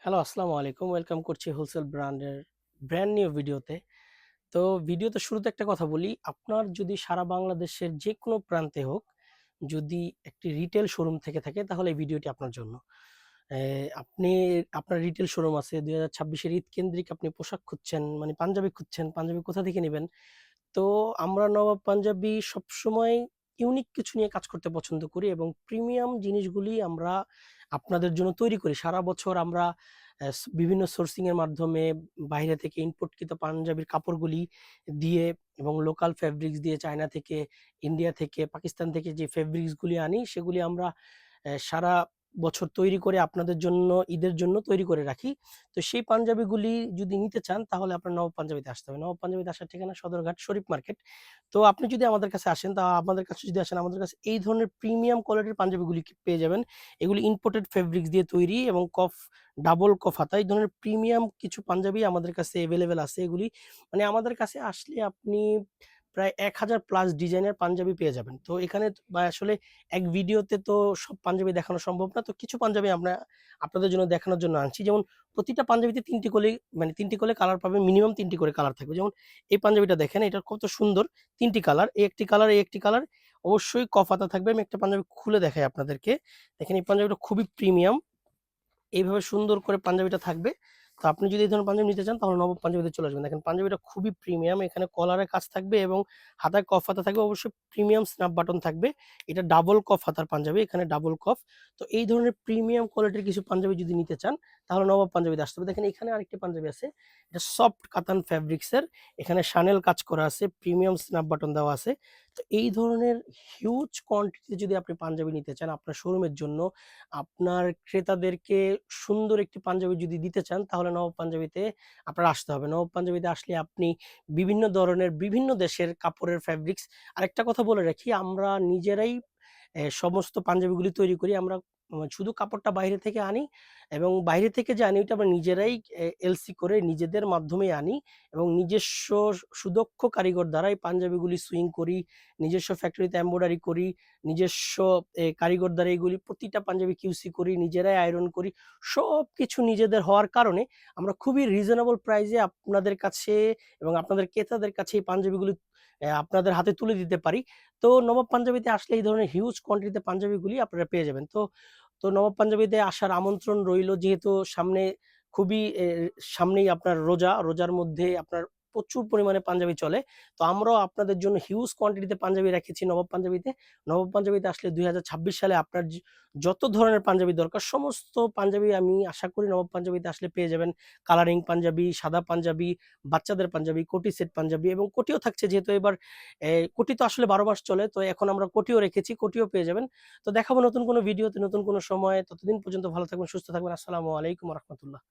Hello, আসসালামু আলাইকুম। Welcome করছি হোলসেল ব্র্যান্ডের ব্র্যান্ড নিউ ভিডিওতে। তো ভিডিওতে শুরুতে একটা কথা বলি, আপনার যদি সারা বাংলাদেশের যেকোনো প্রান্তে হোক, যদি একটি রিটেল শোরুম থেকে থাকে তাহলে এই ভিডিওটি আপনার জন্য। আপনি আপনার রিটেল শোরুম আছে ২০২৬ এর ঈদ কেন্দ্রিক আপনি পোশাক খুঁজছেন, মানে পাঞ্জাবি খুঁজছেন, পাঞ্জাবি কোথা থেকে নিবেন? তো আমরা নবাব পাঞ্জাবি সবসময় ইউনিক কিছু নিয়ে কাজ করতে পছন্দ করি এবং প্রিমিয়াম জিনিসগুলি আমরা আপনাদের জন্য তৈরি করি। সারা বছর আমরা বিভিন্ন সোর্সিং এর মাধ্যমে বাইরে থেকে ইম্পোর্টকৃত পাঞ্জাবির কাপড়গুলি দিয়ে এবং লোকাল ফেব্রিক্স দিয়ে চায়না থেকে, ইন্ডিয়া থেকে, পাকিস্তান থেকে যে ফেব্রিক্স গুলি আনি সেগুলি আমরা সারা বছর তৈরি করে আপনাদের জন্য ঈদের জন্য তৈরি করে রাখি। তো সেই পাঞ্জাবিগুলি যদি নিতে চান তাহলে আপনার নবাব পাঞ্জাবিতে আসতে হবে। নবাব পাঞ্জাবিতে আসার ঠিকানা সদরঘাট শরীফ মার্কেট। তো আপনি যদি আমাদের কাছে আসেন তা আমাদের কাছে যদি আসেন আমাদের কাছে এই ধরনের প্রিমিয়াম কোয়ালিটির পাঞ্জাবিগুলি পেয়ে যাবেন। এগুলি ইম্পোর্টেড ফেব্রিক্স দিয়ে তৈরি এবং ডাবল কফ হাতা এই ধরনের প্রিমিয়াম কিছু পাঞ্জাবি আমাদের কাছে এভেইলেবল আছে। এগুলি মানে আমাদের কাছে আসলে আপনি প্রায় ১,০০০ প্লাস ডিজাইনের পাঞ্জাবি পেয়ে যাবেন। তো এখানে আসলে এক ভিডিওতে তো সব পাঞ্জাবি দেখানো সম্ভব না। তো কিছু পাঞ্জাবি আমরা আপনাদের জন্য দেখানোর জন্য আনছি। যেমন প্রতিটা পাঞ্জাবিতে ৩ টি করে মানে ৩ টি করে কালার পাবেন। মিনিমাম ৩ টি করে কালার থাকবে। যেমন এই পাঞ্জাবিটা দেখেন, এটা কত সুন্দর ৩ টি কালার। এই একটি কালার, এই একটি কালার। অবশ্যই কফ হাতা থাকবে। আমি একটা পাঞ্জাবি খুলে দেখাই আপনাদেরকে। দেখেন এই পাঞ্জাবিটা খুবই প্রিমিয়াম। এইভাবে সুন্দর করে পাঞ্জাবিটা থাকবে। তো আপনি যদি এই ধরনের পাঞ্জাবি নিতে চান তাহলে নবাব পাঞ্জাবিতে চলে আসবেন। দেখেন পাঞ্জাবিটা খুবই প্রিমিয়াম। এখানে কলারে কাজ থাকবে এবং হাতায় কফ হাতা থাকবে। অবশ্যই প্রিমিয়াম স্ন্যাপ বাটন থাকবে। এটা ডাবল কফ হাতার পাঞ্জাবি। এখানে ডাবল কফ। তো এই ধরনের প্রিমিয়াম কোয়ালিটির কিছু পাঞ্জাবি যদি নিতে চান তাহলে নবাব পাঞ্জাবিতে আসতে হবে। দেখেন এখানে আরেকটি পাঞ্জাবি আছে। এটা সফট কাতান ফেব্রিক্স এর। এখানে শানেল কাজ করা আছে। প্রিমিয়াম স্ন্যাপ বাটন দেওয়া আছে। তো এই ধরনের হিউজ কোয়ান্টিটিতে যদি আপনি পাঞ্জাবি নিতে চান আপনার শোরুমের জন্য, আপনার ক্রেতাদেরকে সুন্দর একটি পাঞ্জাবি যদি দিতে চান তাহলে নবাব পাঞ্জাবিতে আপনার আসতে হবে। নবাব পাঞ্জাবিতে আসলে আপনি বিভিন্ন ধরনের বিভিন্ন দেশের কাপড়ের ফেব্রিক্স। আরেকটা কথা বলে রাখি, আমরা নিজেরাই সমস্ত পাঞ্জাবিগুলি তৈরি করি। আমরা শুধু কাপড়টা বাইরে থেকে আনি এবং বাইরে থেকে যে আনি ওইটা আমরা নিজেরাই এলসি করে নিজেদের মাধ্যমেই আনি এবং নিজস্ব সুদক্ষ কারিগর দ্বারা এই পাঞ্জাবিগুলি সুইং করি, নিজস্ব ফ্যাক্টরিতে এমব্রয়ডারি করি, নিজস্ব কারিগর দ্বারা এগুলি প্রতিটা পাঞ্জাবি কিউসি করি, নিজেরাই আয়রন করি। সবকিছু নিজেদের হওয়ার কারণে আমরা খুবই রিজনেবল প্রাইসে আপনাদের কাছে এবং আপনাদের ক্রেতাদের কাছে এই পাঞ্জাবিগুলি আপনাদের হাতে তুলে দিতে পারি। তো নবাব পাঞ্জাবিতে আসলে এই ধরনের হিউজ কোয়ান্টিটিতে পাঞ্জাবিগুলি আপনারা পেয়ে যাবেন। তো নবাব পাঞ্জাবিতে আসার আমন্ত্রণ রইলো। যেহেতু খুবই সামনেই আপনার রোজা, রোজার মধ্যে আপনার প্রচুর পরিমাণে পাঞ্জাবি চলে। তো আমরাও আপনাদের জন্য হিউজ কোয়ান্টিটিতে পাঞ্জাবি রেখেছি নবাব পাঞ্জাবিতে। নবাব পাঞ্জাবিতে আসলে ২০২৬ সালে আপনার যত ধরনের পাঞ্জাবি দরকার সমস্ত পাঞ্জাবি আমি আশা করি নবাব পাঞ্জাবিতে আসলে পেয়ে যাবেন। কালারিং পাঞ্জাবি, সাদা পাঞ্জাবি, বাচ্চাদের পাঞ্জাবি, কোটি সেট পাঞ্জাবি এবং কোটিও থাকছে, যেহেতু এবার কোটি তো আসলে ১২ মাস চলে। তো এখন আমরা কোটিও রেখেছি, কোটিও পেয়ে যাবেন। তো দেখাবো নতুন কোনো ভিডিওতে নতুন কোনো সময়ে। ততদিন পর্যন্ত ভালো থাকবেন, সুস্থ থাকবেন। আসসালামু আলাইকুম ওয়া রাহমাতুল্লাহ।